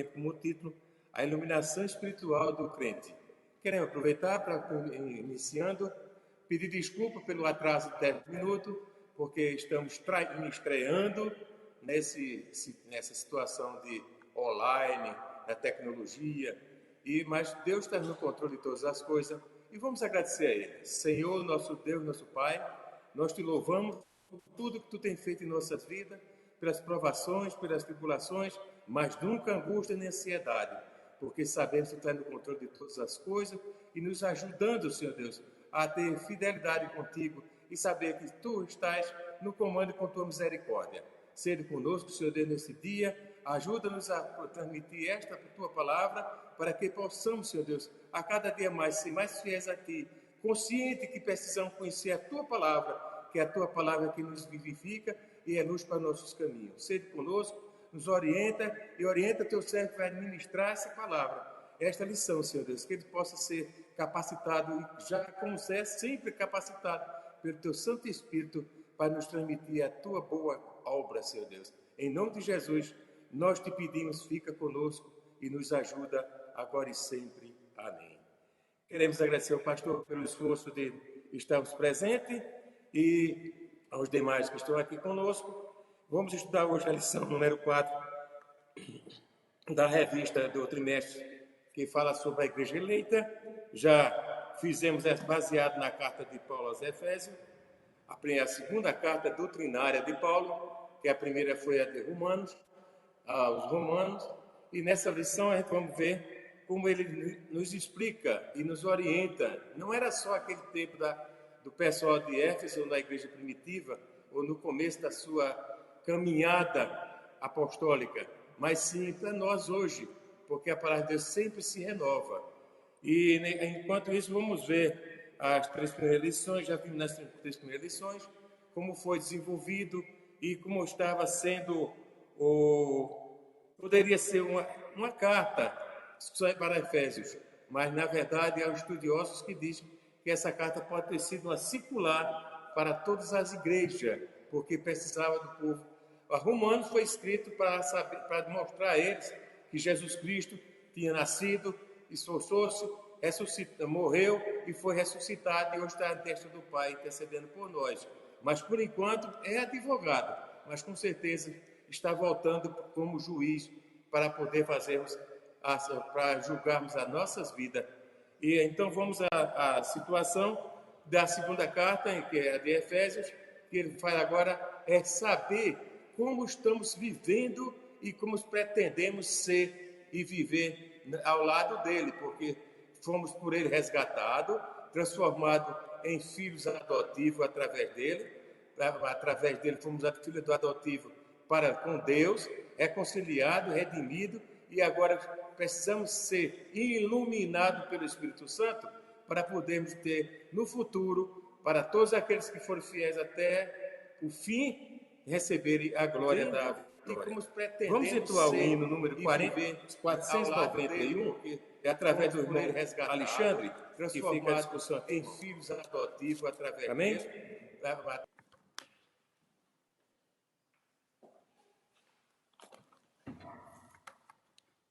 como título, a iluminação espiritual do crente. Queremos aproveitar para, iniciando, pedir desculpa pelo atraso de 10 minutos, porque estamos estreando nessa situação de online, da tecnologia, mas Deus está no controle de todas as coisas e vamos agradecer a Ele. Senhor, nosso Deus, nosso Pai, nós te louvamos por tudo que tu tem feito em nossas vidas, pelas provações, pelas tribulações, mas nunca angústia nem ansiedade, porque sabemos que tu está no controle de todas as coisas e nos ajudando, Senhor Deus, a ter fidelidade contigo e saber que tu estás no comando com tua misericórdia. Seja conosco, Senhor Deus, nesse dia, ajuda-nos a transmitir esta tua palavra, para que possamos, Senhor Deus, a cada dia mais ser mais fiéis a Ti, consciente que precisamos conhecer a Tua palavra, que é a Tua palavra que nos vivifica e é luz para nossos caminhos. Seja conosco, nos orienta e orienta Teu servo para administrar essa palavra, esta lição, Senhor Deus, que ele possa ser capacitado, e já como é sempre capacitado pelo Teu Santo Espírito, para nos transmitir a Tua boa obra, Senhor Deus. Em nome de Jesus, nós te pedimos, fica conosco e nos ajuda agora e sempre. Amém. Queremos agradecer ao pastor pelo esforço de estarmos presentes e aos demais que estão aqui conosco. Vamos estudar hoje a lição número 4 da revista do trimestre, que fala sobre a igreja eleita. Já fizemos baseado na carta de Paulo aos Efésios, a segunda carta doutrinária de Paulo, que a primeira foi a de Romanos, aos Romanos, e nessa lição a gente vamos ver como ele nos explica e nos orienta. Não era só aquele tempo do pessoal de Éfeso, ou na igreja primitiva, ou no começo da sua caminhada apostólica, mas sim para nós hoje, porque a palavra de Deus sempre se renova. E enquanto isso, vamos ver as 3 primeiras lições, já vimos nas 3 primeiras lições, como foi desenvolvido e como estava sendo poderia ser uma carta para Efésios, mas na verdade há estudiosos que dizem que essa carta pode ter sido uma circular para todas as igrejas, porque precisava do povo. A Romanos foi escrito para mostrar a eles que Jesus Cristo tinha nascido, esforçou-se, morreu e foi ressuscitado e hoje está à destra do Pai intercedendo por nós. Mas por enquanto é advogado, mas com certeza está voltando como juiz para poder para julgarmos as nossas vidas. E então vamos à situação da segunda carta, que é a de Efésios, que ele fala agora é saber como estamos vivendo e como pretendemos ser e viver ao lado dele, porque fomos por ele resgatados, transformados em filhos adotivos através dele. Através dele fomos filhos do adotivo para com Deus, reconciliado, redimido, e agora precisamos ser iluminados pelo Espírito Santo para podermos ter no futuro, para todos aqueles que forem fiéis até o fim, receberem a glória da vida. E como pretendemos vamos entoar o hino número 491, que é através do irmão Alexandre, que fica a discussão aqui. Em filhos adotivos através dele.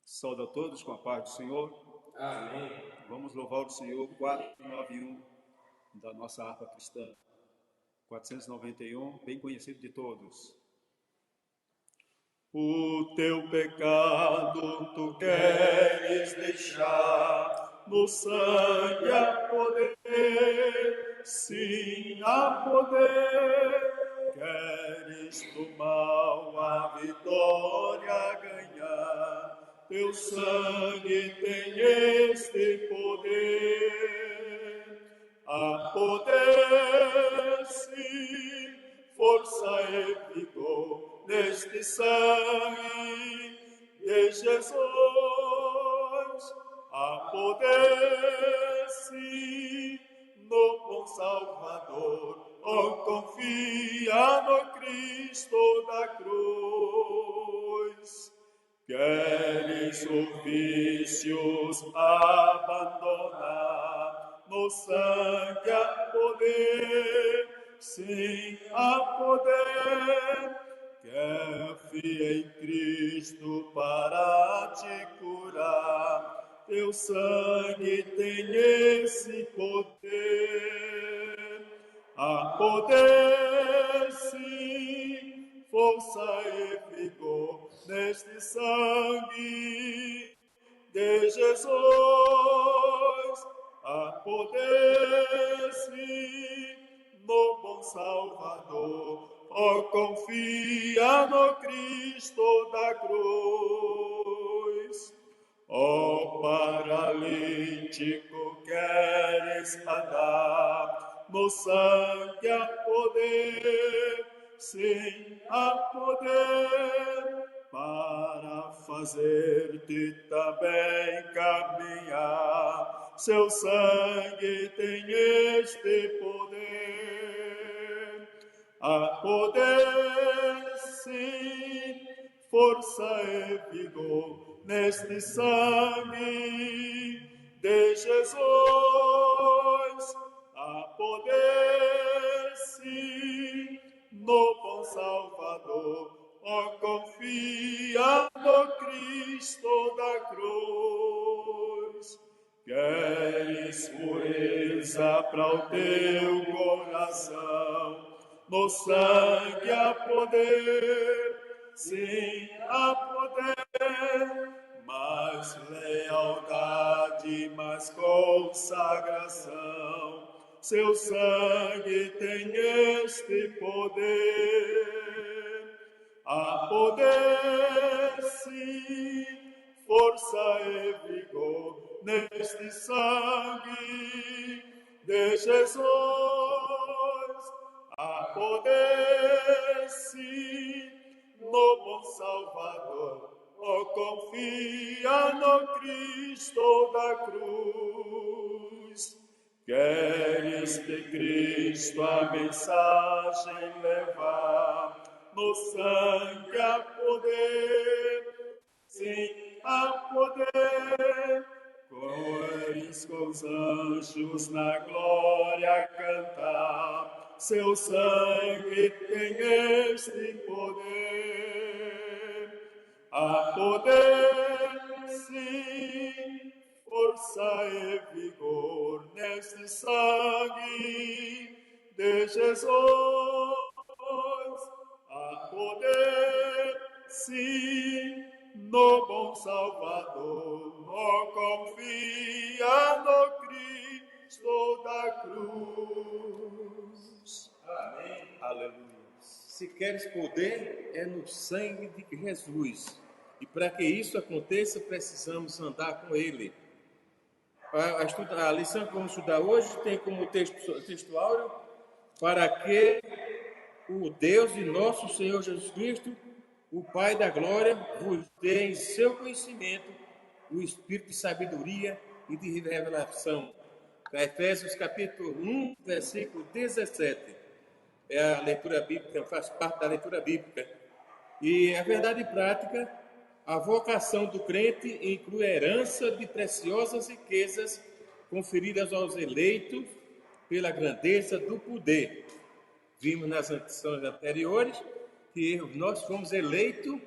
Saúde a todos com a paz do Senhor. Amém. Vamos louvar o Senhor 491 da nossa harpa cristã. 491, bem conhecido de todos. O teu pecado tu queres deixar, no sangue há poder, sim, há poder. Queres do mal a vitória ganhar, teu sangue tem este poder. Há poder, sim, força e vigor neste sangue de Jesus. Há poder, sim, no bom Salvador. Oh, confia no Cristo da cruz. Queres os vícios abandonar, no sangue há poder, sim, há poder. Confia em Cristo para te curar. Teu sangue tem esse poder. Há poder, sim, força e vigor neste sangue de Jesus. Há poder, sim, no bom Salvador. Oh, confia no Cristo da cruz. Oh, paralítico, queres andar? No sangue há poder, sim, há poder para fazer-te também caminhar. Seu sangue tem este poder. Há poder, sim, força e vigor neste sangue de Jesus. Há poder, sim, no bom Salvador. Oh, confia no Cristo da cruz. Queres pureza para o teu coração? No sangue há poder, sim, há poder, mais lealdade, mais consagração. Seu sangue tem este poder. Há poder, sim, força e vigor neste sangue de Jesus. Há poder, sim, no bom Salvador. Oh, confia no Cristo da cruz. Queres de Cristo a mensagem levar? No sangue há poder, sim, há poder. Cores com os anjos na glória cantar, seu sangue tem este poder. Há poder, sim, força e vigor neste sangue de Jesus. Há poder, sim, no bom Salvador. Oh, confia no Cristo da cruz. Amém. Aleluia. Se queres poder, é no sangue de Jesus. E para que isso aconteça, precisamos andar com Ele. A lição que vamos estudar hoje tem como texto áureo: para que o Deus de nosso Senhor Jesus Cristo, o Pai da glória, vos dê em seu conhecimento o espírito de sabedoria e de revelação. Efésios capítulo 1, versículo 17. É a leitura bíblica, faz parte da leitura bíblica. E a verdade prática, a vocação do crente inclui a herança de preciosas riquezas conferidas aos eleitos pela grandeza do poder. Vimos nas lições anteriores que nós fomos eleitos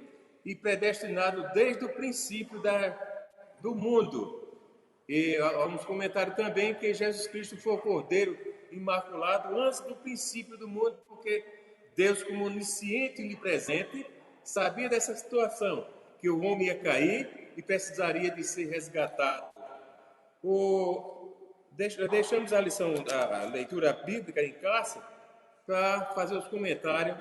e predestinados desde o princípio do mundo. E vamos comentar também que Jesus Cristo foi o Cordeiro imaculado antes do princípio do mundo, porque Deus, como onisciente e onipresente, sabia dessa situação, que o homem ia cair e precisaria de ser resgatado. Deixamos a lição da leitura bíblica em classe para fazer os comentários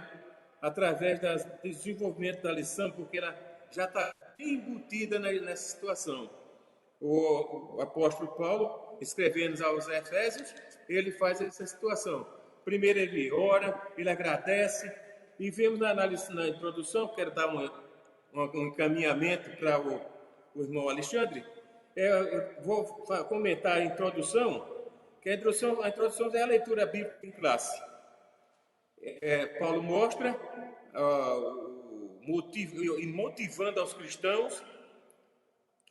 através do desenvolvimento da lição, porque ela já está embutida nessa situação. O apóstolo Paulo, escrevendo aos Efésios, ele faz essa situação. Primeiro ele ora, ele agradece, e vemos na introdução, quero dar um encaminhamento para o irmão Alexandre. Eu vou comentar a introdução, que a introdução é a leitura bíblica em classe. Paulo mostra o motivo, motivando aos cristãos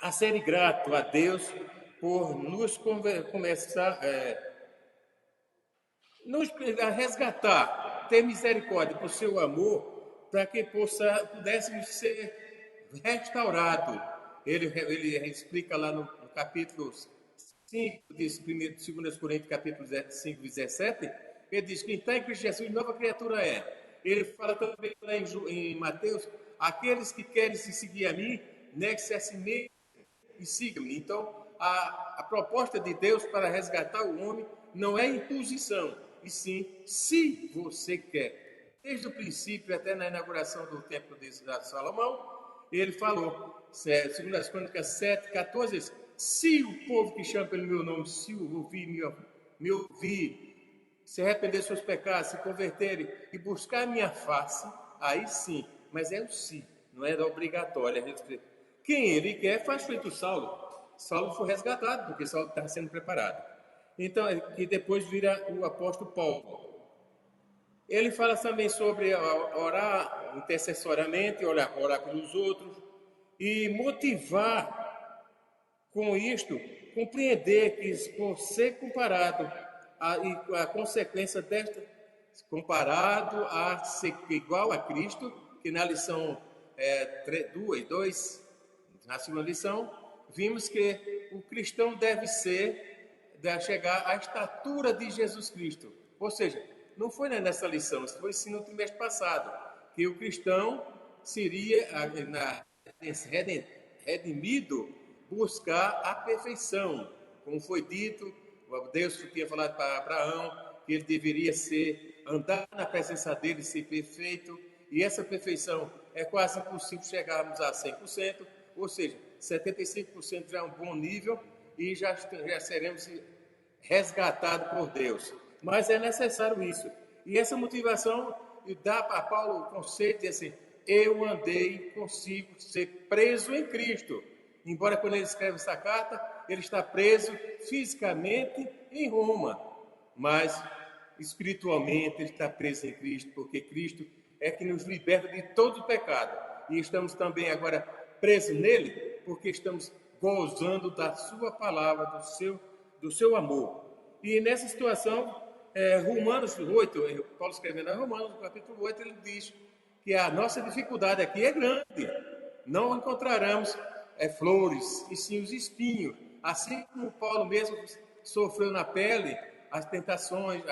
a serem gratos a Deus por nos nos resgatar, ter misericórdia por seu amor, para que pudéssemos ser restaurados. Ele explica lá no capítulo 5 de 2 Coríntios, capítulo 5, 17, ele diz que então em Cristo Jesus nova criatura é. Ele fala também lá em Mateus, aqueles que querem se seguir a mim, negue-se a si mesmo e sigam-me. Então, a proposta de Deus para resgatar o homem não é imposição, e sim, se você quer. Desde o princípio, até na inauguração do templo de Salomão, ele falou, segundo as Crônicas 7, 14, se o povo que chama pelo meu nome, se me ouvir, se arrepender dos seus pecados, se converterem e buscar a minha face, aí sim, mas é o si, não é obrigatório. Quem ele quer faz feito Saulo. Saulo foi resgatado, porque Saulo estava sendo preparado. Então, que depois vira o apóstolo Paulo. Ele fala também sobre orar intercessoriamente, orar pelos outros e motivar com isto, compreender que por ser comparado a consequência desta, comparado a ser igual a Cristo, que na lição 2, na segunda lição, vimos que o cristão deve chegar à estatura de Jesus Cristo. Ou seja, não foi nessa lição, isso foi sim no trimestre passado, que o cristão seria redimido, buscar a perfeição. Como foi dito, Deus tinha falado para Abraão que ele deveria andar na presença dele, ser perfeito, e essa perfeição é quase impossível chegarmos a 100%, ou seja, 75% já é um bom nível e já seremos resgatados por Deus. Mas é necessário isso. E essa motivação dá para Paulo o conceito de assim, eu andei, consigo ser preso em Cristo. Embora quando ele escreve essa carta, ele está preso fisicamente em Roma, mas espiritualmente ele está preso em Cristo, porque Cristo é que nos liberta de todo o pecado. E estamos também agora presos nele, porque estamos gozando da sua palavra, do seu amor. E nessa situação, Romanos 8, Paulo escrevendo a Romanos, no capítulo 8, ele diz que a nossa dificuldade aqui é grande. Não encontraremos flores, e sim os espinhos. Assim como Paulo mesmo sofreu na pele as tentações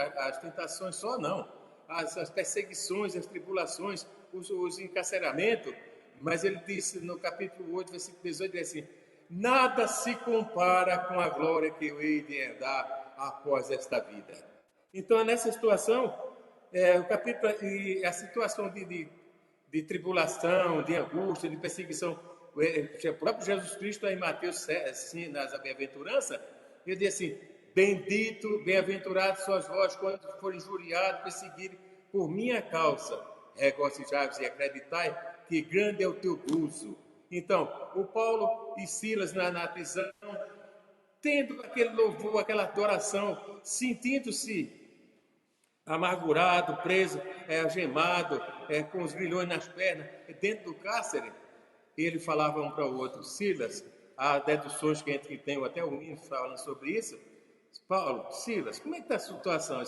só não, as perseguições, as tribulações, os encarceramentos, mas ele disse no capítulo 8, versículo 18, ele diz assim, nada se compara com a glória que eu hei de herdar após esta vida. Então, nessa situação, o capítulo e a situação de tribulação, de angústia, de perseguição, o próprio Jesus Cristo, em Mateus 7, nas bem-aventuranças, ele diz assim, bem-aventurados sois vós quando forem injuriados, perseguidos por minha causa. Regozijai-vos e acreditai que grande é o teu gozo. Então, o Paulo e Silas na prisão, tendo aquele louvor, aquela adoração, sentindo-se amargurado, preso, algemado, com os grilhões nas pernas, dentro do cárcere, ele falava um para o outro, Silas, há deduções que a gente tem, até o hino falando sobre isso, Paulo, Silas, como é que está a situação?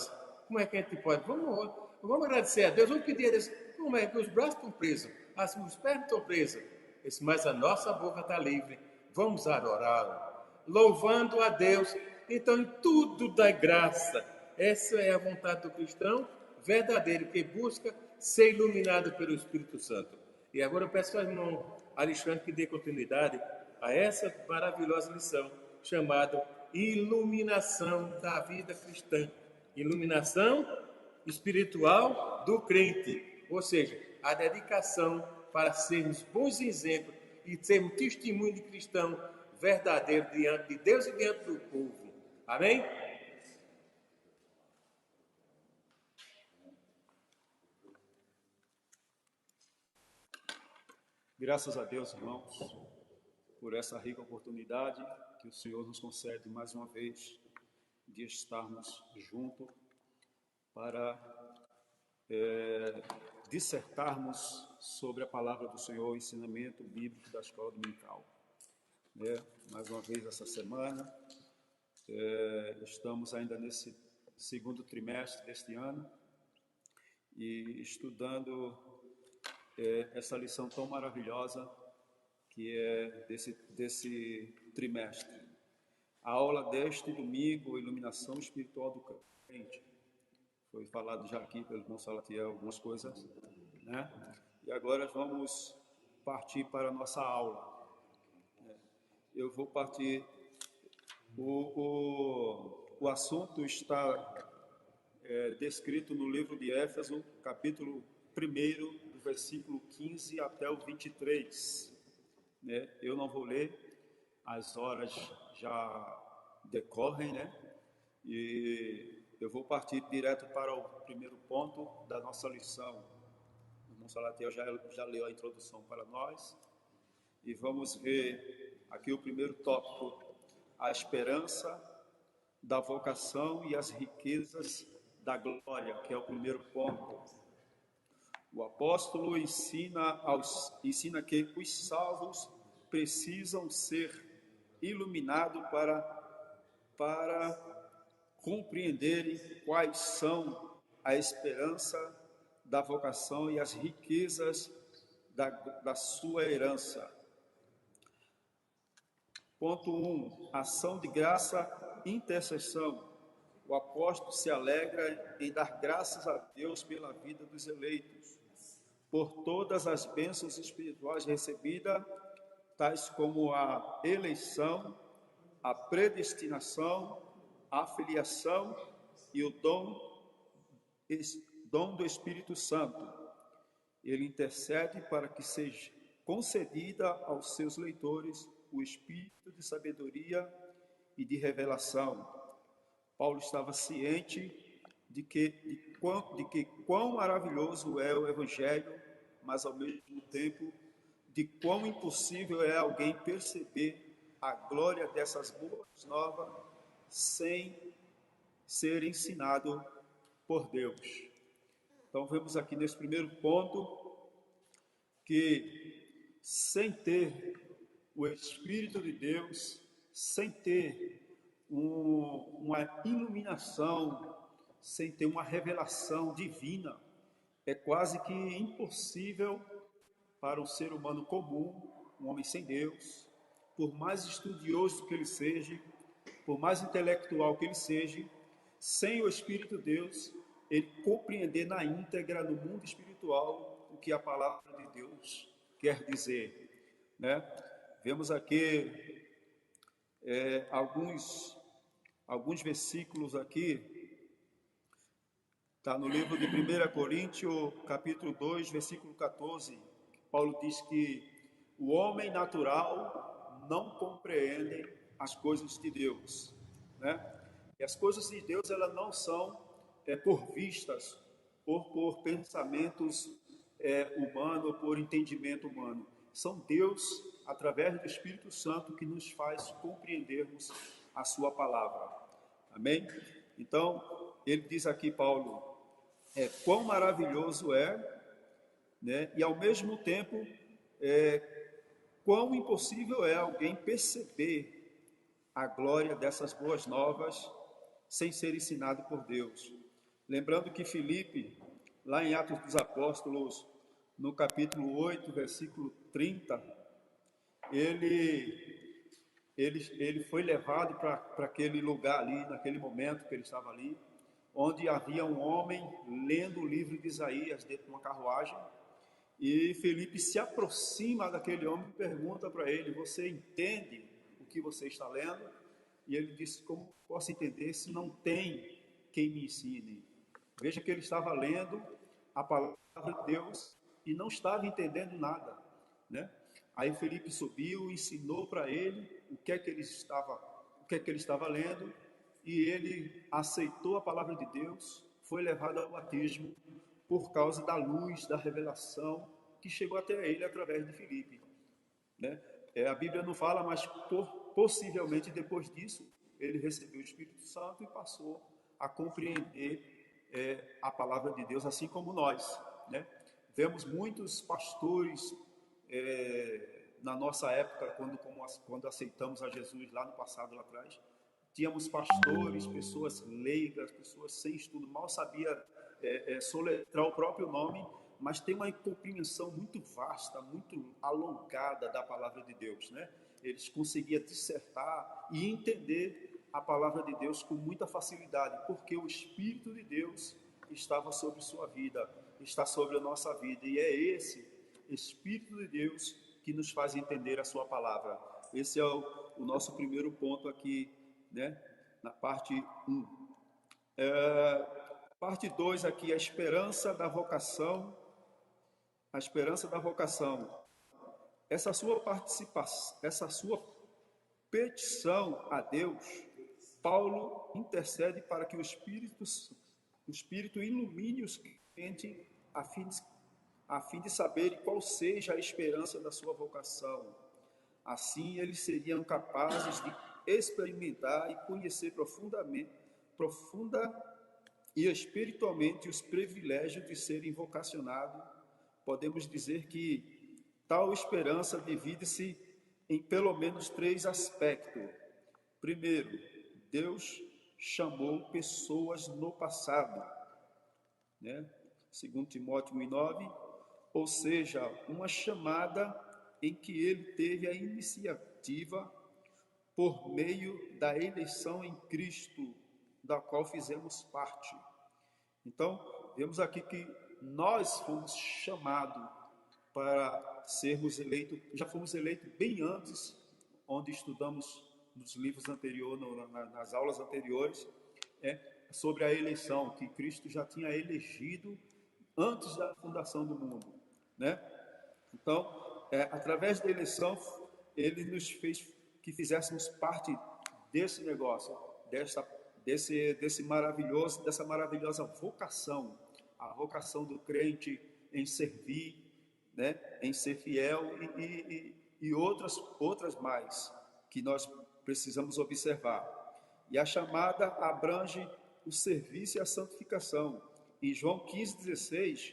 Como é que a gente pode? Vamos agradecer a Deus, vamos pedir a Deus, como é que os braços estão presos, os pernas estão presos, mas a nossa boca está livre, vamos adorá-lo, louvando a Deus. Então, em tudo dá graça. Essa é a vontade do cristão verdadeiro, que busca ser iluminado pelo Espírito Santo. E agora eu peço ao irmão Alexandre que dê continuidade a essa maravilhosa lição, chamada Iluminação da Vida Cristã. Iluminação espiritual do crente, ou seja, a dedicação para sermos bons exemplos e sermos testemunho de cristão verdadeiro diante de Deus e diante do povo. Amém? Graças a Deus, irmãos, por essa rica oportunidade que o Senhor nos concede mais uma vez de estarmos juntos para dissertarmos sobre a palavra do Senhor, o ensinamento bíblico da escola dominical. Mais uma vez essa semana, estamos ainda nesse segundo trimestre deste ano e estudando essa lição tão maravilhosa que é desse trimestre. A aula deste domingo, Iluminação Espiritual do Crente. Foi falado já aqui pelo irmão Salatiel algumas coisas, né? E agora vamos partir para a nossa aula. Eu vou partir... O assunto está descrito no livro de Éfeso, capítulo 1, do versículo 15 até o 23. Né? Eu não vou ler, as horas já decorrem, né? E eu vou partir direto para o primeiro ponto da nossa lição. O irmão Salatiel já leu a introdução para nós. E vamos ver aqui o primeiro tópico: a esperança da vocação e as riquezas da glória, que é o primeiro ponto. O apóstolo ensina que os salvos precisam ser iluminados para compreenderem quais são a esperança da vocação e as riquezas da sua herança. Ponto 1. Ação de graça, intercessão. O apóstolo se alegra em dar graças a Deus pela vida dos eleitos, por todas as bênçãos espirituais recebidas, tais como a eleição, a predestinação, a filiação e o dom do Espírito Santo. Ele intercede para que seja concedida aos seus leitores o espírito de sabedoria e de revelação. Paulo estava ciente de que quão maravilhoso é o Evangelho, mas ao mesmo tempo de quão impossível é alguém perceber a glória dessas boas novas sem ser ensinado por Deus. Então vemos aqui nesse primeiro ponto que sem ter o Espírito de Deus, sem ter uma iluminação, sem ter uma revelação divina, é quase que impossível para um ser humano comum, um homem sem Deus, por mais estudioso que ele seja, por mais intelectual que ele seja, sem o Espírito de Deus, ele compreender na íntegra, no mundo espiritual, o que a palavra de Deus quer dizer, né? Vemos aqui alguns versículos aqui, está no livro de 1 Coríntios, capítulo 2, versículo 14, Paulo diz que o homem natural não compreende as coisas de Deus, né? E as coisas de Deus, elas não são por vistas, por pensamentos humanos, por entendimento humano. São Deus, através do Espírito Santo, que nos faz compreendermos a sua palavra. Amém? Então, ele diz aqui, Paulo, quão maravilhoso é, né? E ao mesmo tempo, quão impossível é alguém perceber a glória dessas boas novas sem ser ensinado por Deus. Lembrando que Filipe, lá em Atos dos Apóstolos, no capítulo 8, versículo 30, ele foi levado para aquele lugar ali, naquele momento que ele estava ali, onde havia um homem lendo o livro de Isaías dentro de uma carruagem, e Filipe se aproxima daquele homem e pergunta para ele: você entende o que você está lendo? E ele disse: como posso entender se não tem quem me ensine? Veja que ele estava lendo a palavra de Deus e não estava entendendo nada, né? Aí Filipe subiu, ensinou para ele o que é que ele estava lendo, e ele aceitou a palavra de Deus, foi levado ao batismo por causa da luz, da revelação que chegou até ele através de Filipe, né? A Bíblia não fala, mas possivelmente depois disso ele recebeu o Espírito Santo e passou a compreender a palavra de Deus, assim como nós, né? Vemos muitos pastores na nossa época, quando aceitamos a Jesus lá no passado, lá atrás, tínhamos pastores, pessoas leigas, pessoas sem estudo, mal sabia soletrar o próprio nome, mas tem uma compreensão muito vasta, muito alongada da palavra de Deus, né? Eles conseguiam dissertar e entender a palavra de Deus com muita facilidade, porque o Espírito de Deus estava sobre sua vida, está sobre a nossa vida, e é esse Espírito de Deus que nos faz entender a sua palavra. Esse é o nosso primeiro ponto aqui, né? Na parte 1. Parte 2 aqui, a esperança da vocação. A esperança da vocação. Essa sua participação, essa sua petição a Deus, Paulo intercede para que o Espírito ilumine os crentes a fim de saber qual seja a esperança da sua vocação. Assim, eles seriam capazes de experimentar e conhecer profunda e espiritualmente os privilégios de serem vocacionados. Podemos dizer que tal esperança divide-se em pelo menos 3 aspectos. Primeiro, Deus chamou pessoas no passado, né? 2 Timóteo 1,9, ou seja, uma chamada em que ele teve a iniciativa por meio da eleição em Cristo, da qual fizemos parte. Então, vemos aqui que nós fomos chamados para sermos eleitos, já fomos eleitos bem antes, onde estudamos nos livros anteriores, nas aulas anteriores, sobre a eleição, que Cristo já tinha elegido antes da fundação do mundo, né? Então, através da eleição, ele nos fez que fizéssemos parte desse negócio, dessa maravilhosa vocação, a vocação do crente em servir, né, em ser fiel e outras mais que nós precisamos observar. E a chamada abrange o serviço e a santificação. Em João 15,16,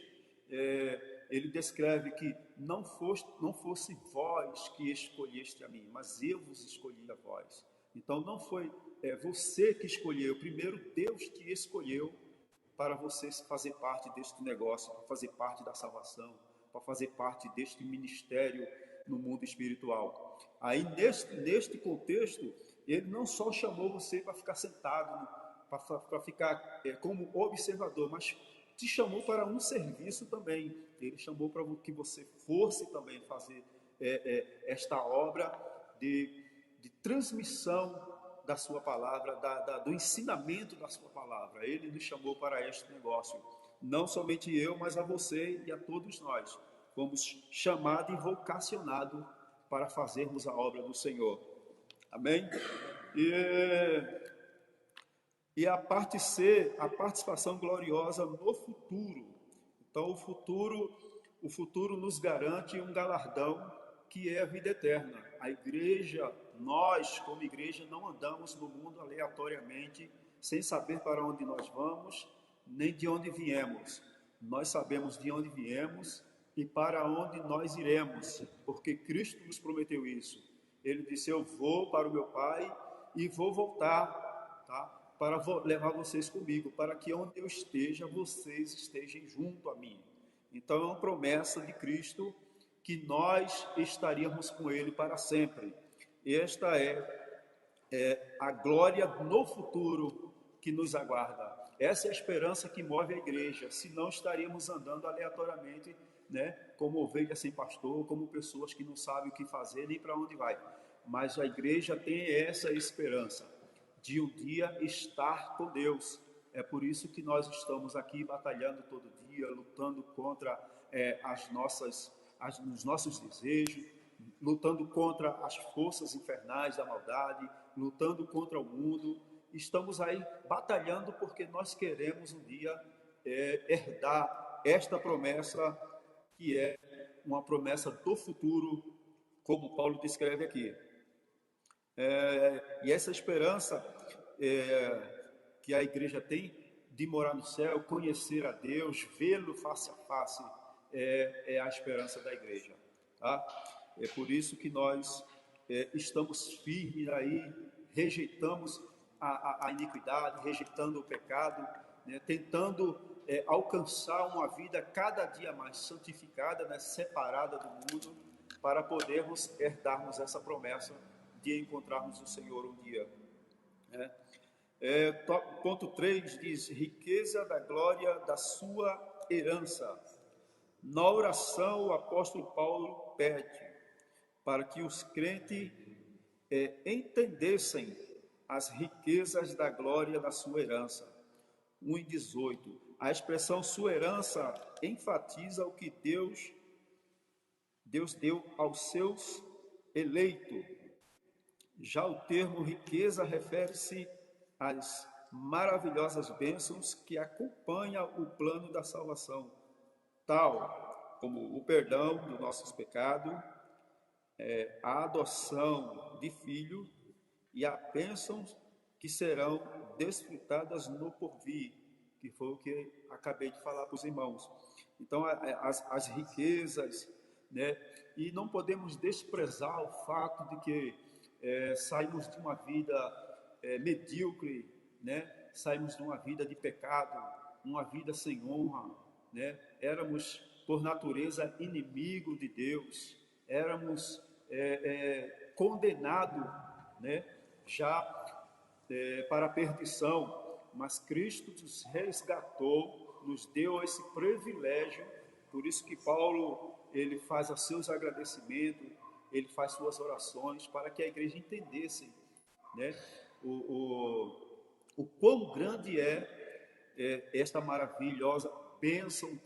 ele descreve que não fosse vós que escolheste a mim, mas eu vos escolhi a vós. Então não foi você que escolheu, primeiro Deus te escolheu para você fazer parte deste negócio, para fazer parte da salvação, para fazer parte deste ministério no mundo espiritual. Aí neste contexto, ele não só chamou você para ficar sentado, para ficar como observador, mas te chamou para um serviço também. Ele chamou para que você fosse também fazer esta obra de transmissão da sua palavra, do ensinamento da sua palavra. Ele nos chamou para este negócio. Não somente eu, mas a você e a todos nós. Fomos chamados e vocacionados para fazermos a obra do Senhor. Amém? E a parte C, a participação gloriosa no futuro. Então, o futuro nos garante um galardão que é a vida eterna. A igreja, nós, como igreja, não andamos no mundo aleatoriamente, sem saber para onde nós vamos, nem de onde viemos. Nós sabemos de onde viemos e para onde nós iremos, porque Cristo nos prometeu isso. Ele disse: eu vou para o meu Pai e vou voltar, tá? Para levar vocês comigo, para que onde eu esteja, vocês estejam junto a mim. Então é uma promessa de Cristo que nós estaríamos com Ele para sempre. Esta é a glória no futuro que nos aguarda. Essa é a esperança que move a igreja, senão estaríamos andando aleatoriamente, né, como ovelhas sem pastor, como pessoas que não sabem o que fazer nem para onde vai. Mas a igreja tem essa esperança de um dia estar com Deus. É por isso que nós estamos aqui batalhando todo dia, lutando contra os nossos desejos, lutando contra as forças infernais da maldade, lutando contra o mundo. Estamos aí batalhando porque nós queremos um dia herdar esta promessa, que é uma promessa do futuro, como Paulo descreve aqui. E essa esperança que a igreja tem de morar no céu, conhecer a Deus, vê-lo face a face, é a esperança da igreja, tá? É por isso que nós estamos firmes aí, rejeitamos a iniquidade, rejeitando o pecado, né, tentando alcançar uma vida cada dia mais santificada, né, separada do mundo, para podermos herdarmos essa promessa de encontrarmos o Senhor um dia. Né? Ponto 3 diz: riqueza da glória da sua herança. Na oração, o apóstolo Paulo pede para que os crentes entendessem as riquezas da glória da sua herança. 1:18. A expressão sua herança enfatiza o que Deus deu aos seus eleitos. Já o termo riqueza refere-se às maravilhosas bênçãos que acompanham o plano da salvação, tal como o perdão dos nossos pecados, a adoção de filho e as bênçãos que serão desfrutadas no porvir, que foi o que acabei de falar para os irmãos. Então, as riquezas, né? E não podemos desprezar o fato de que saímos de uma vida medíocre, né? Saímos de uma vida de pecado, uma vida sem honra, né? Éramos, por natureza, inimigo de Deus, éramos condenados, né? Já para a perdição, mas Cristo nos resgatou, nos deu esse privilégio. Por isso que Paulo, ele faz os seus agradecimentos, ele faz suas orações, para que a igreja entendesse, né, o quão grande esta maravilhosa bênção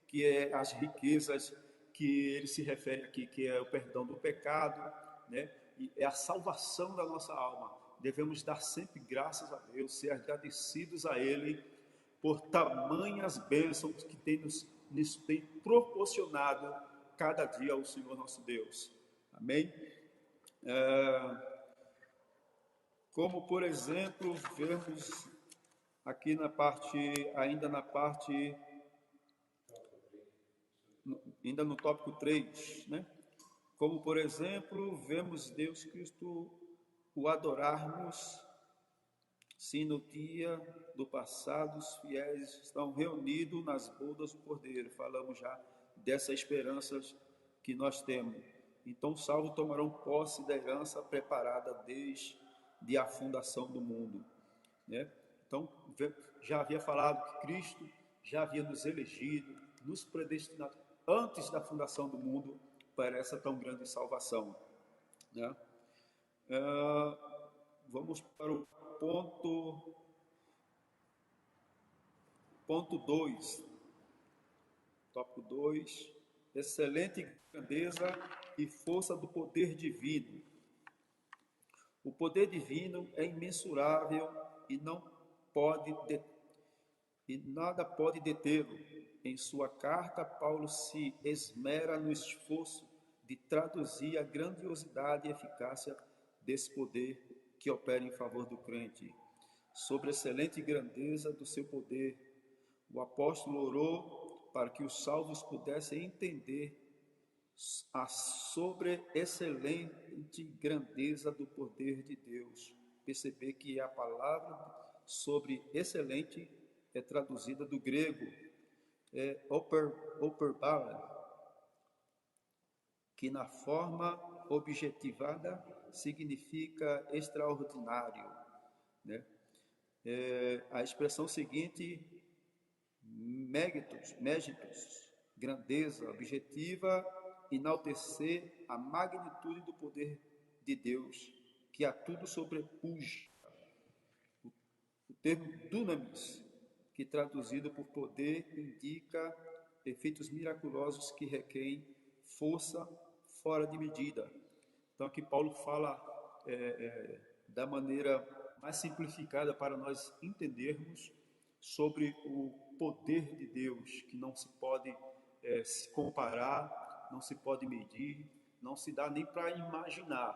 que é as riquezas que ele se refere aqui, que é o perdão do pecado, né, e é a salvação da nossa alma. Devemos dar sempre graças a Deus, ser agradecidos a Ele por tamanhas bênçãos que nos tem proporcionado cada dia ao Senhor nosso Deus. Amém? Como, por exemplo, vemos aqui ainda no tópico 3, né? Como, por exemplo, vemos Deus Cristo o adorarmos, se no dia do passado os fiéis estão reunidos nas bodas do Cordeiro. Falamos já dessa esperança que nós temos. Então, os salvos tomarão posse da herança preparada desde a fundação do mundo, né? Então, já havia falado que Cristo já havia nos elegido, nos predestinado antes da fundação do mundo para essa tão grande salvação, né? Vamos para o ponto 2, tópico 2, excelente grandeza e força do poder divino. O poder divino é imensurável e nada pode detê-lo. Em sua carta, Paulo se esmera no esforço de traduzir a grandiosidade e eficácia desse poder que opera em favor do crente. Sobre a excelente grandeza do seu poder, o apóstolo orou para que os salvos pudessem entender a sobreexcelente grandeza do poder de Deus. Perceber que a palavra sobre excelente é traduzida do grego operbala, que na forma objetivada significa extraordinário, né? A expressão seguinte, megitos, grandeza, objetiva, enaltecer a magnitude do poder de Deus, que a tudo sobrepuja. O termo dunamis, que traduzido por poder, indica efeitos miraculosos que requerem força fora de medida. Então aqui Paulo fala da maneira mais simplificada para nós entendermos sobre o poder de Deus, que não se pode se comparar, não se pode medir, não se dá nem para imaginar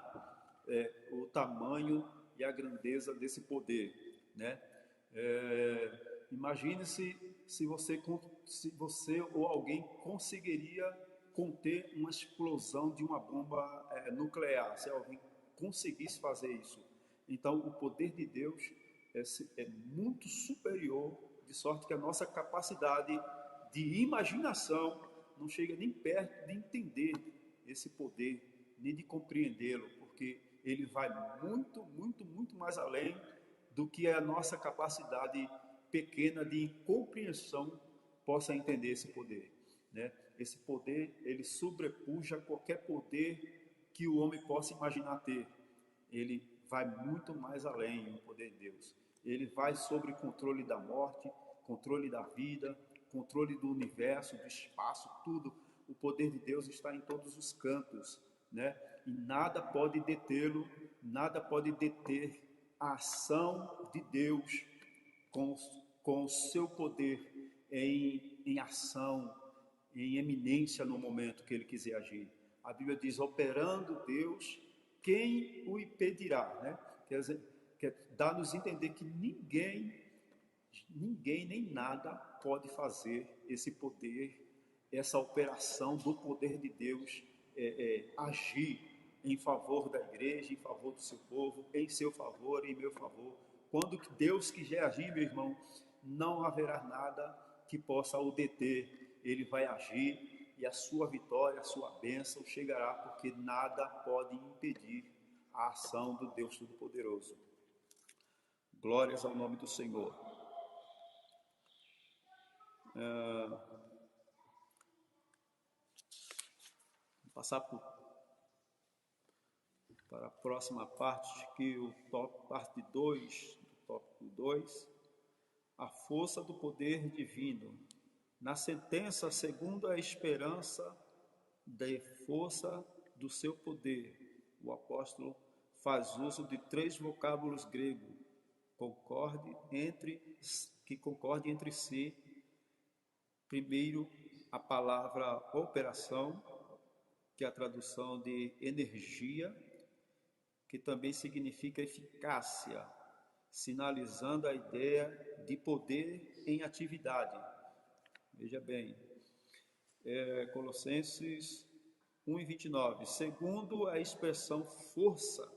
o tamanho e a grandeza desse poder, né? Imagine-se se você ou alguém conseguiria conter uma explosão de uma bomba nuclear, se alguém conseguisse fazer isso. Então, o poder de Deus é muito superior de sorte que a nossa capacidade de imaginação não chega nem perto de entender esse poder, nem de compreendê-lo, porque ele vai muito, muito, muito mais além do que a nossa capacidade pequena de compreensão possa entender esse poder, né? Esse poder, ele sobrepuja qualquer poder que o homem possa imaginar ter. Ele vai muito mais além, o poder de Deus. Ele vai sobre controle da morte, controle da vida, controle do universo, do espaço, tudo. O poder de Deus está em todos os cantos, né? E nada pode detê-lo, nada pode deter a ação de Deus com o seu poder em ação, em eminência no momento que ele quiser agir. A Bíblia diz, operando Deus, quem o impedirá, né? Quer dizer, dá-nos a entender que ninguém nem nada pode fazer esse poder, essa operação do poder de Deus agir em favor da igreja, em favor do seu povo, em seu favor, em meu favor. Quando Deus quiser agir, meu irmão, não haverá nada que possa o deter. Ele vai agir e a sua vitória, a sua bênção chegará, porque nada pode impedir a ação do Deus Todo-Poderoso. Glórias ao nome do Senhor. Vou passar para a próxima parte, que parte 2, do tópico 2, a força do poder divino. Na sentença, segundo a esperança da força do seu poder, o apóstolo faz uso de 3 vocábulos gregos, que concordem entre si. Primeiro, a palavra operação, que é a tradução de energia, que também significa eficácia, sinalizando a ideia de poder em atividade. Veja bem, Colossenses 1:29. Segundo a expressão força,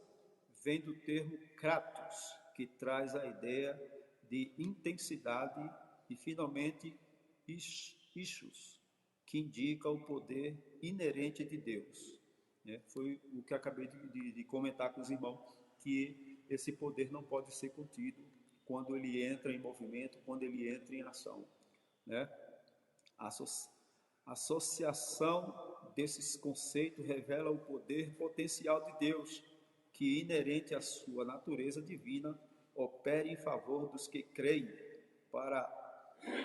vem do termo kratos, que traz a ideia de intensidade, e finalmente ischus, que indica o poder inerente de Deus. Foi o que acabei de comentar com os irmãos, que esse poder não pode ser contido quando ele entra em movimento, quando ele entra em ação, né? A associação desses conceitos revela o poder potencial de Deus, que, inerente à sua natureza divina, opera em favor dos que creem. Para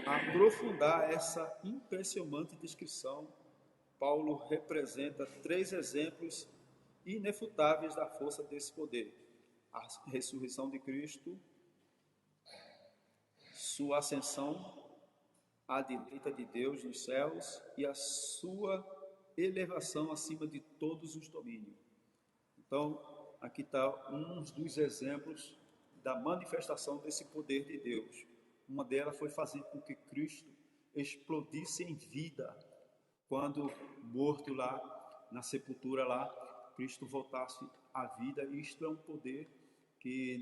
aprofundar essa impressionante descrição, Paulo representa 3 exemplos inefutáveis da força desse poder: a ressurreição de Cristo, sua ascensão à direita de Deus nos céus e a sua elevação acima de todos os domínios. Então, aqui está uns dos exemplos da manifestação desse poder de Deus. Uma delas foi fazer com que Cristo explodisse em vida. Quando morto lá, na sepultura lá, Cristo voltasse à vida. Isto é um poder que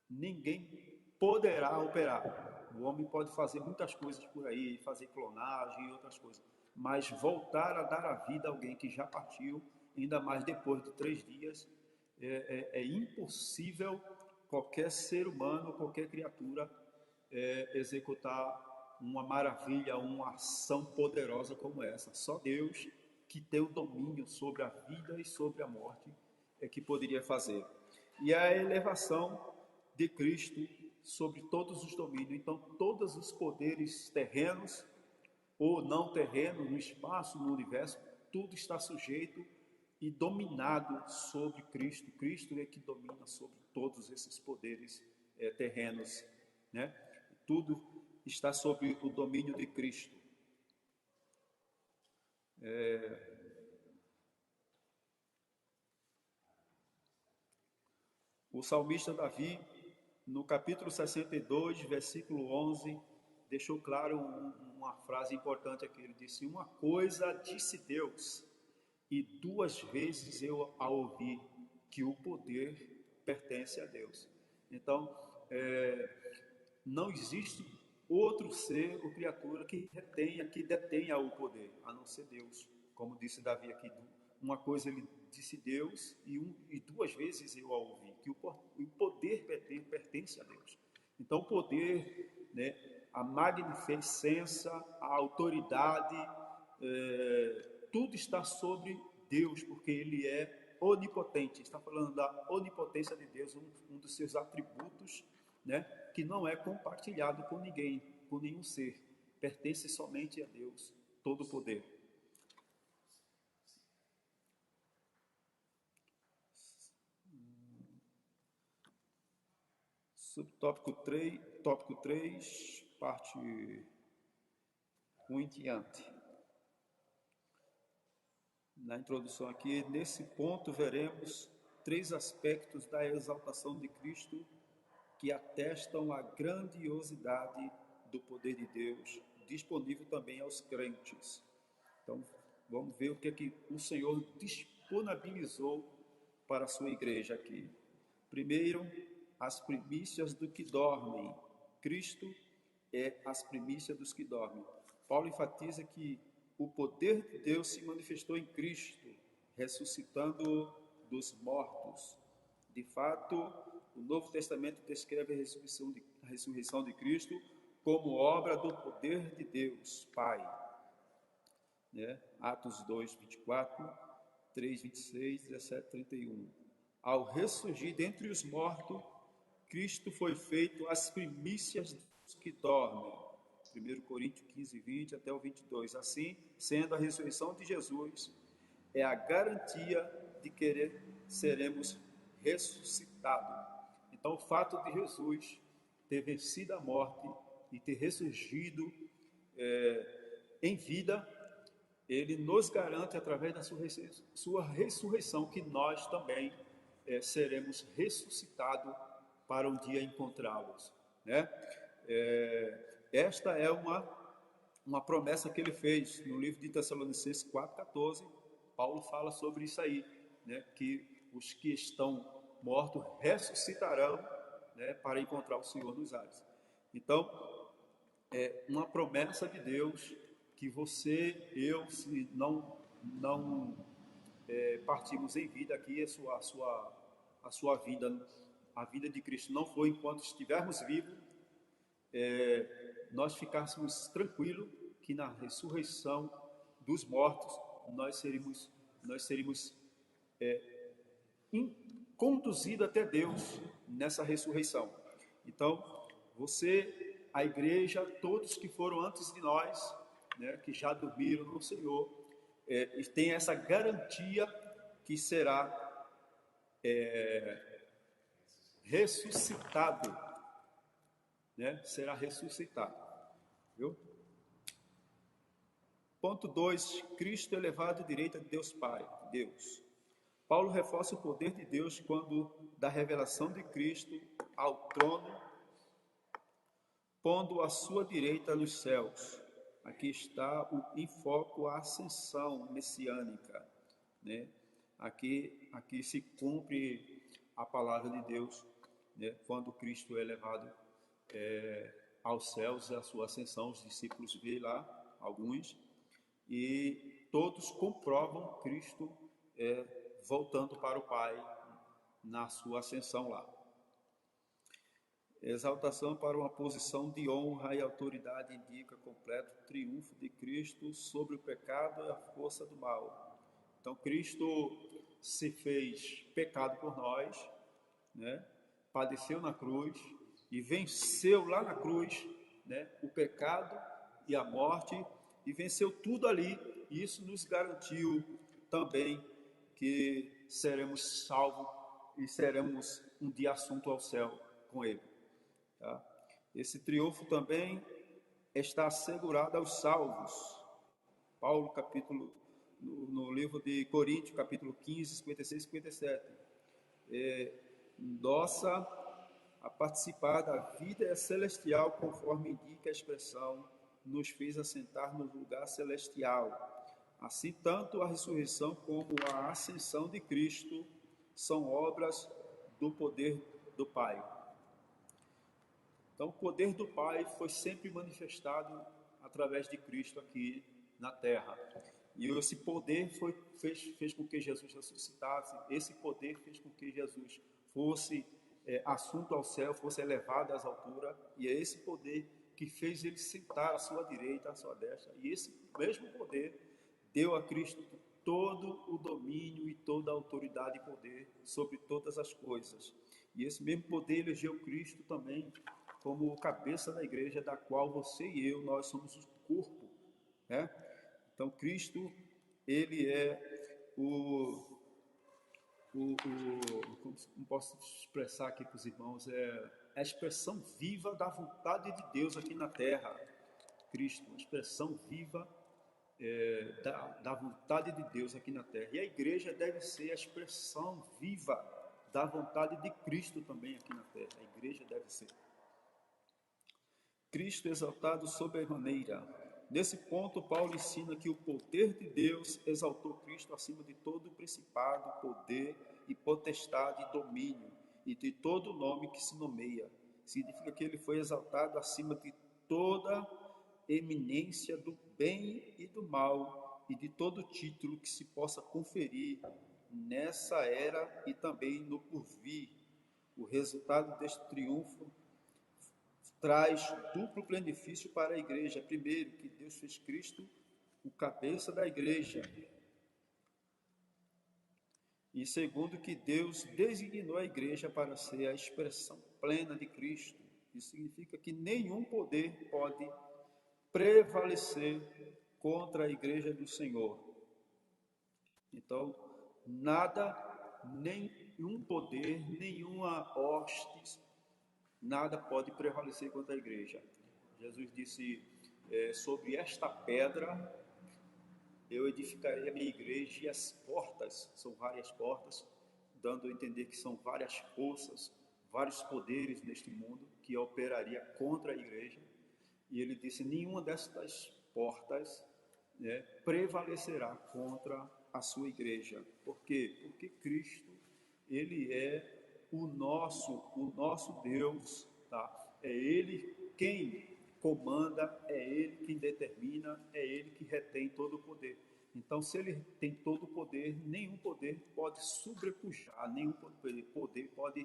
ninguém poderá operar. O homem pode fazer muitas coisas por aí, fazer clonagem e outras coisas, mas voltar a dar a vida a alguém que já partiu, ainda mais depois de 3 dias, é impossível qualquer ser humano, qualquer criatura executar uma maravilha, uma ação poderosa como essa. Só Deus, que tem o domínio sobre a vida e sobre a morte, é que poderia fazer. E a elevação de Cristo sobre todos os domínios. Então, todos os poderes terrenos ou não terrenos, no espaço, no universo, tudo está sujeito e dominado sobre Cristo. Cristo é que domina sobre todos esses poderes terrenos, né? Tudo está sob o domínio de Cristo. O salmista Davi, no capítulo 62, versículo 11, deixou claro uma frase importante aqui. Ele disse: uma coisa disse Deus, e 2 vezes eu a ouvi, que o poder pertence a Deus. Então, Não existe outro ser ou criatura que detenha o poder, a não ser Deus. Como disse Davi aqui, uma coisa ele disse Deus e duas vezes eu a ouvi, que o poder pertence a Deus. Então o poder, né, a magnificência, a autoridade, tudo está sobre Deus, porque Ele é onipotente. Está falando da onipotência de Deus, um dos seus atributos, né, que não é compartilhado com ninguém, com nenhum ser. Pertence somente a Deus, todo o poder. Subtópico 3, parte 1 em diante. Na introdução aqui, nesse ponto, veremos 3 aspectos da exaltação de Cristo que atestam a grandiosidade do poder de Deus, disponível também aos crentes. Então, vamos ver o que é que o Senhor disponibilizou para a sua igreja aqui. Primeiro, as primícias do que dormem. Cristo é as primícias dos que dormem. Paulo enfatiza que o poder de Deus se manifestou em Cristo, ressuscitando dos mortos. De fato, o Novo Testamento descreve a ressurreição de Cristo como obra do poder de Deus, Pai. Né? Atos 2, 24, 3, 26, 17, 31. Ao ressurgir dentre os mortos, Cristo foi feito as primícias dos que dormem. 1 Coríntios 15, 20 até o 22. Assim, sendo a ressurreição de Jesus, é a garantia de que seremos ressuscitados. Então, o fato de Jesus ter vencido a morte e ter ressurgido em vida, ele nos garante, através da sua ressurreição, que nós também seremos ressuscitados para um dia encontrá-los, né? Esta é uma promessa que ele fez no livro de Tessalonicenses 4,14. Paulo fala sobre isso aí, né? Que os que estão mortos ressuscitarão, né, para encontrar o Senhor nos ares. Então, é uma promessa de Deus que você, eu, se não partimos em vida aqui, a sua vida, a vida de Cristo não foi enquanto estivermos vivos, nós ficássemos tranquilos que na ressurreição dos mortos nós seríamos conduzidos até Deus nessa ressurreição. Então, você, a igreja, todos que foram antes de nós, né, que já dormiram no Senhor, tem essa garantia que será ressuscitado, né? Será ressuscitado, viu? Ponto 2, Cristo elevado à direita de Deus Pai, Deus. Paulo reforça o poder de Deus quando da revelação de Cristo ao trono, pondo à sua direita nos céus. Aqui está o enfoque, a ascensão messiânica, né? Aqui se cumpre a palavra de Deus, né? Quando Cristo é levado aos céus, a sua ascensão, os discípulos veem lá, alguns, e todos comprovam Cristo voltando para o Pai na sua ascensão lá. Exaltação para uma posição de honra e autoridade indica completo triunfo de Cristo sobre o pecado e a força do mal. Então, Cristo se fez pecado por nós, né? Padeceu na cruz e venceu lá na cruz, né, o pecado e a morte, e venceu tudo ali. E isso nos garantiu também que seremos salvos e seremos um dia assunto ao céu com Ele. Tá? Esse triunfo também está assegurado aos salvos. Paulo, no livro de Coríntios, capítulo 15, 56 e 57, endossa a participar da vida celestial, conforme indica a expressão, nos fez assentar no lugar celestial. Assim, tanto a ressurreição como a ascensão de Cristo são obras do poder do Pai. Então, o poder do Pai foi sempre manifestado através de Cristo aqui na terra. E esse poder fez com que Jesus ressuscitasse, esse poder fez com que Jesus fosse assunto ao céu, fosse elevado às alturas, e é esse poder que fez ele sentar à sua direita, à sua destra, e esse mesmo poder deu a Cristo todo o domínio e toda a autoridade e poder sobre todas as coisas. E esse mesmo poder elegeu Cristo também como cabeça da igreja, da qual você e eu, nós somos o corpo, né? Então, Cristo, ele é como posso expressar aqui para os irmãos, é a expressão viva da vontade de Deus aqui na terra. Cristo, uma expressão viva da vontade de Deus aqui na terra. E a igreja deve ser a expressão viva da vontade de Cristo também aqui na terra. A igreja deve ser. Cristo exaltado sobremaneira. Nesse ponto, Paulo ensina que o poder de Deus exaltou Cristo acima de todo principado, poder e potestade e domínio, e de todo nome que se nomeia. Significa que ele foi exaltado acima de toda eminência do bem e do mal, e de todo título que se possa conferir nessa era e também no porvir. O resultado deste triunfo traz duplo benefício para a igreja. Primeiro, que Deus fez Cristo o cabeça da igreja. E segundo, que Deus designou a igreja para ser a expressão plena de Cristo. Isso significa que nenhum poder pode prevalecer contra a igreja do Senhor. Então, nada, nenhum poder, nenhuma hostes, nada pode prevalecer contra a igreja. Jesus disse, sobre esta pedra eu edificarei a minha igreja, e as portas, são várias portas, dando a entender que são várias forças, vários poderes neste mundo que operaria contra a igreja. E ele disse, nenhuma destas portas prevalecerá contra a sua igreja. Por quê? Porque Cristo, ele é o nosso Deus, tá? É ele quem comanda, é ele quem determina, é ele que retém todo o poder. Então, se ele tem todo o poder, nenhum poder pode sobrepujar, nenhum poder pode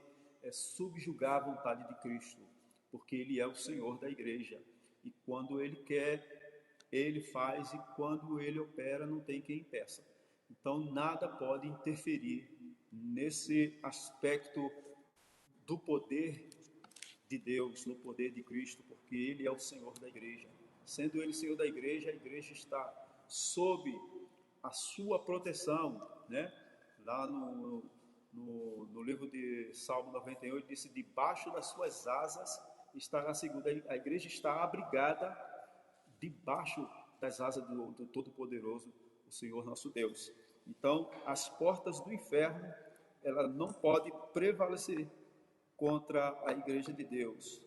subjugar a vontade de Cristo, porque ele é o Senhor da igreja. E quando ele quer, ele faz, e quando ele opera, não tem quem impeça. Então, nada pode interferir nesse aspecto do poder de Deus, no poder de Cristo, porque ele é o Senhor da igreja. Sendo ele Senhor da igreja, a igreja está sob a sua proteção, né? Lá no livro de Salmo 98, disse, debaixo das suas asas estará segura. A igreja está abrigada debaixo das asas do Todo-Poderoso, o Senhor nosso Deus. Então, as portas do inferno, ela não pode prevalecer contra a igreja de Deus.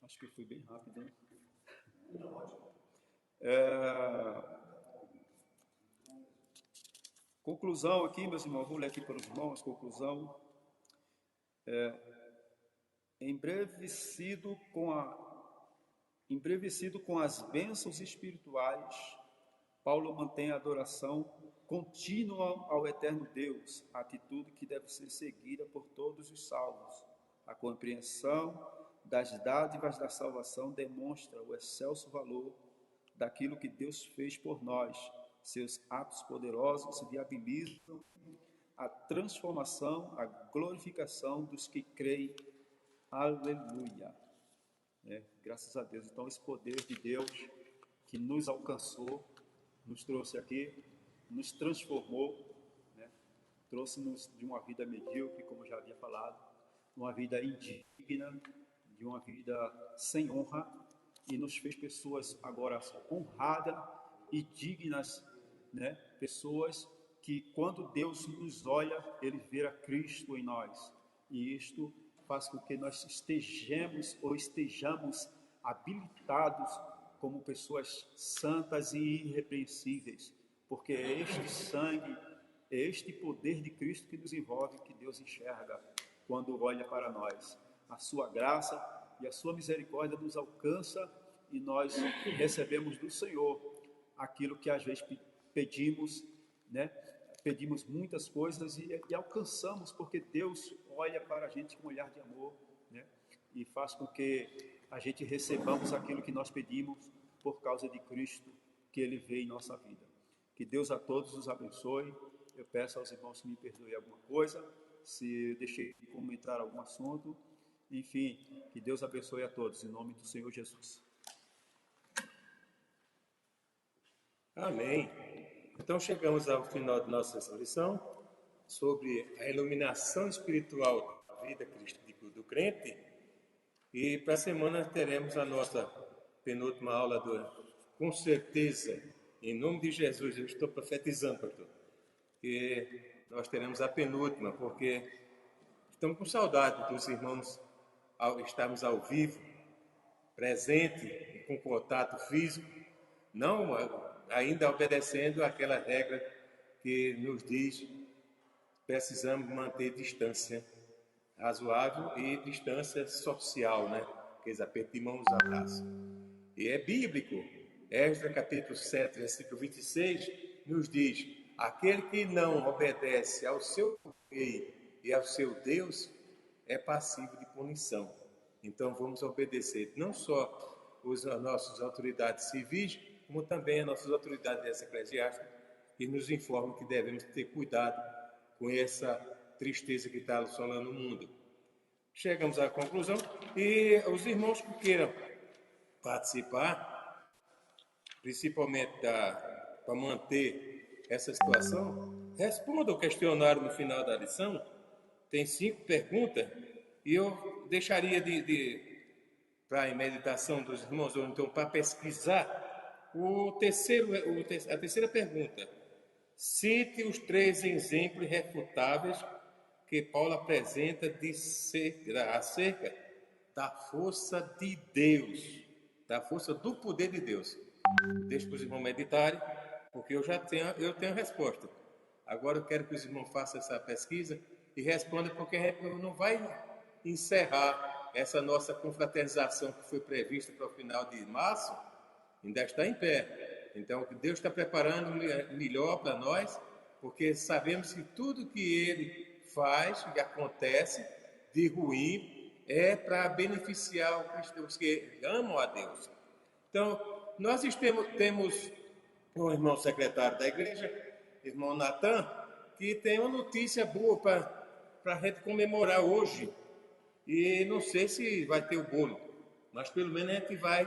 Acho que eu fui bem rápido, né? Conclusão aqui, meus irmãos, vou ler aqui para os irmãos, conclusão. Embravecido com as bênçãos espirituais, Paulo mantém a adoração contínua ao eterno Deus, a atitude que deve ser seguida por todos os salvos. A compreensão das dádivas da salvação demonstra o excelso valor daquilo que Deus fez por nós. Seus atos poderosos viabilizam a transformação, a glorificação dos que creem. Aleluia. Graças a Deus. Então, esse poder de Deus que nos alcançou, nos trouxe aqui, nos transformou, né? Trouxe-nos de uma vida medíocre, como já havia falado, uma vida indigna, de uma vida sem honra, e nos fez pessoas agora honradas e dignas, né? Pessoas que, quando Deus nos olha, ele vê a Cristo em nós, e isto faz com que nós estejamos habilitados como pessoas santas e irrepreensíveis, porque é este sangue É este poder de Cristo que nos envolve, que Deus enxerga quando olha para nós. A sua graça e a sua misericórdia nos alcança e nós recebemos do Senhor aquilo que às vezes pedimos, né? Pedimos muitas coisas e alcançamos, porque Deus olha para a gente com um olhar de amor, né? E faz com que a gente recebamos aquilo que nós pedimos por causa de Cristo, que Ele veio em nossa vida. Que Deus a todos os abençoe. Eu peço aos irmãos que me perdoem alguma coisa, se eu deixei de comentar algum assunto. Enfim, que Deus abençoe a todos, em nome do Senhor Jesus. Amém. Então chegamos ao final da nossa lição sobre a iluminação espiritual da vida crística do crente. E para a semana teremos a nossa penúltima aula com certeza, em nome de Jesus, eu estou profetizando, pastor, que nós teremos a penúltima, porque estamos com saudade dos irmãos ao estarmos ao vivo, presente, com contato físico, não ainda obedecendo àquela regra que nos diz precisamos manter distância razoável e distância social, né? Aqueles apertos de mãos, abraços. E é bíblico. Esdras capítulo 7, versículo 26, nos diz: aquele que não obedece ao seu rei e ao seu Deus é passivo de punição. Então vamos obedecer não só as nossas autoridades civis, como também as nossas autoridades eclesiásticas, que nos informam que devemos ter cuidado com essa tristeza que está assolando o mundo. Chegamos à conclusão e os irmãos que queiram participar, principalmente para manter essa situação, responda o questionário no final da lição. Tem 5 perguntas e eu deixaria para a meditação dos irmãos, ou então para pesquisar, a terceira pergunta. Cite os 3 exemplos irrefutáveis que Paulo apresenta acerca da força de Deus, da força do poder de Deus. Deixa para os irmãos meditarem, porque eu tenho a resposta. Agora eu quero que os irmãos façam essa pesquisa e respondam, porque não vai encerrar essa nossa confraternização que foi prevista para o final de março, ainda está em pé. Então, Deus está preparando melhor para nós, porque sabemos que tudo que Ele faz e acontece de ruim é para beneficiar os que amam a Deus. Então, nós temos o irmão secretário da igreja, irmão Natan, que tem uma notícia boa para a gente comemorar hoje. E não sei se vai ter o bolo, mas pelo menos a gente vai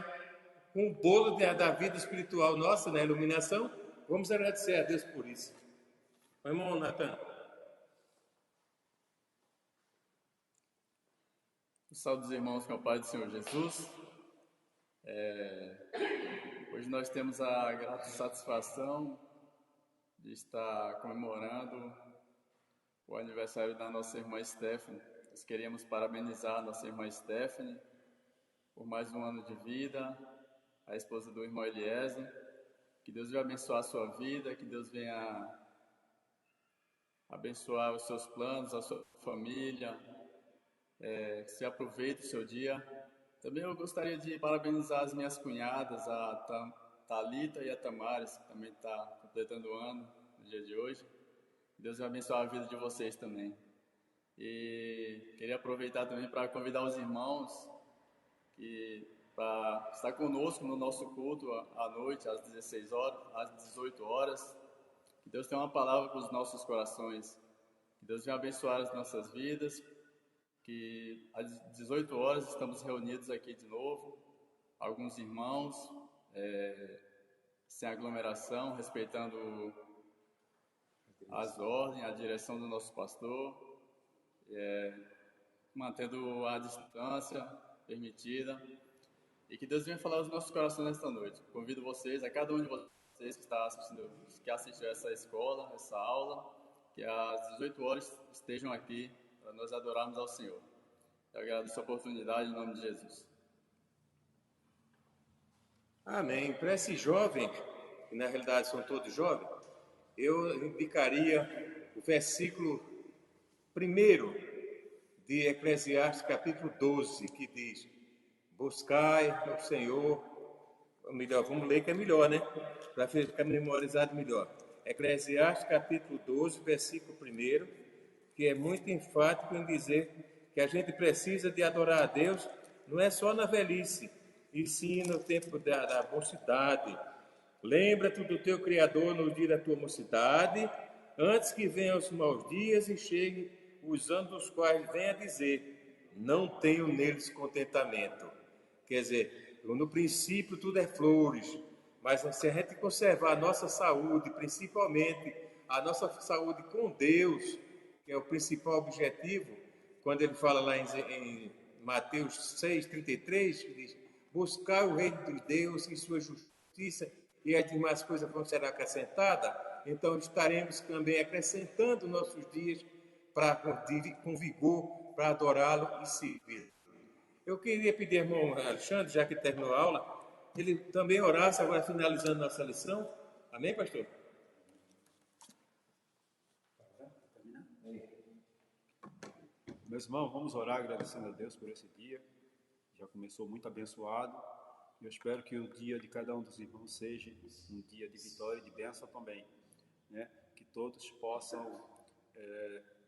com o bolo da vida espiritual nossa, na iluminação. Vamos agradecer a Deus por isso. Irmão Natan. Saúde dos irmãos com a paz do Senhor Jesus. Hoje nós temos a grata satisfação de estar comemorando o aniversário da nossa irmã Stephanie. Nós queríamos parabenizar a nossa irmã Stephanie por mais um ano de vida, a esposa do irmão Eliezer. Que Deus venha abençoar a sua vida, que Deus venha abençoar os seus planos, a sua família, que se aproveite o seu dia. Também eu gostaria de parabenizar as minhas cunhadas, a Thalita e a Tamares, que também está completando o ano no dia de hoje. Deus vai abençoar a vida de vocês também. E queria aproveitar também para convidar os irmãos para estar conosco no nosso culto à noite, às 16 horas, às 18 horas. Que Deus tenha uma palavra para os nossos corações. Que Deus venha abençoar as nossas vidas. Que às 18 horas estamos reunidos aqui de novo, alguns irmãos, sem aglomeração, respeitando as ordens, a direção do nosso pastor, mantendo a distância permitida, e que Deus venha falar aos nossos corações nesta noite. Convido vocês, a cada um de vocês que está assistindo, que assistiu essa escola, essa aula, que às 18 horas estejam aqui para nós adorarmos ao Senhor. Eu agradeço a oportunidade em nome de Jesus. Amém. Para esses jovens, que na realidade são todos jovens, eu indicaria o versículo 1 de Eclesiastes, capítulo 12, que diz: buscai o Senhor, ou melhor, vamos ler que é melhor, né? Para ficar memorizado melhor. Eclesiastes, capítulo 12, versículo 1, que é muito enfático em dizer que a gente precisa de adorar a Deus, não é só na velhice, e sim no tempo da mocidade. Lembra-te do teu Criador no dia da tua mocidade, antes que venham os maus dias e cheguem os anos dos quais venha dizer: não tenho neles contentamento. Quer dizer, no princípio tudo é flores, mas se a gente conservar a nossa saúde, principalmente a nossa saúde com Deus, que é o principal objetivo, quando ele fala lá em Mateus 6,33, que diz: buscar o reino de Deus e sua justiça, e as demais coisas vão ser acrescentadas, então estaremos também acrescentando nossos dias com vigor para adorá-lo e servir. Eu queria pedir ao irmão Alexandre, já que terminou a aula, ele também orasse, agora finalizando nossa lição. Amém, pastor? Meus irmãos, vamos orar agradecendo a Deus por esse dia. Já começou muito abençoado. Eu espero que o dia de cada um dos irmãos seja um dia de vitória e de bênção também, né? Que todos possam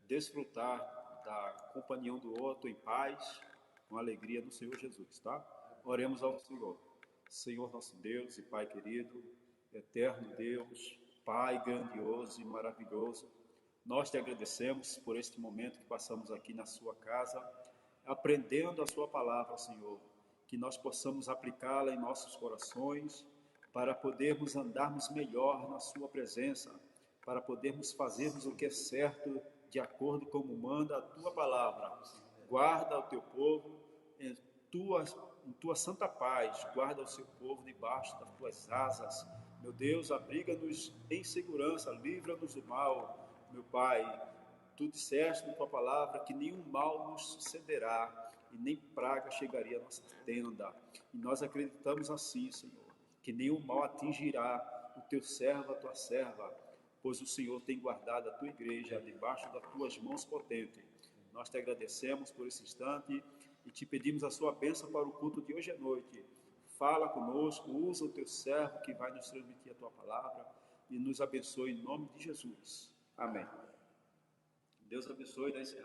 desfrutar da companhia um do outro em paz, com alegria no Senhor Jesus, tá? Oremos ao Senhor. Senhor nosso Deus e Pai querido, eterno Deus, Pai grandioso e maravilhoso, nós te agradecemos por este momento que passamos aqui na sua casa, aprendendo a sua palavra, Senhor, que nós possamos aplicá-la em nossos corações, para podermos andarmos melhor na sua presença, para podermos fazermos o que é certo, de acordo com como manda a tua palavra. Guarda o teu povo em tua santa paz, guarda o seu povo debaixo das tuas asas. Meu Deus, abriga-nos em segurança, livra-nos do mal. Meu Pai, tu disseste na tua palavra que nenhum mal nos sucederá e nem praga chegaria à nossa tenda. E nós acreditamos assim, Senhor, que nenhum mal atingirá o teu servo, a tua serva, pois o Senhor tem guardado a tua igreja debaixo das tuas mãos potentes. Nós te agradecemos por esse instante e te pedimos a sua bênção para o culto de hoje à noite. Fala conosco, usa o teu servo que vai nos transmitir a tua palavra e nos abençoe em nome de Jesus. Amém. Deus abençoe e dá esse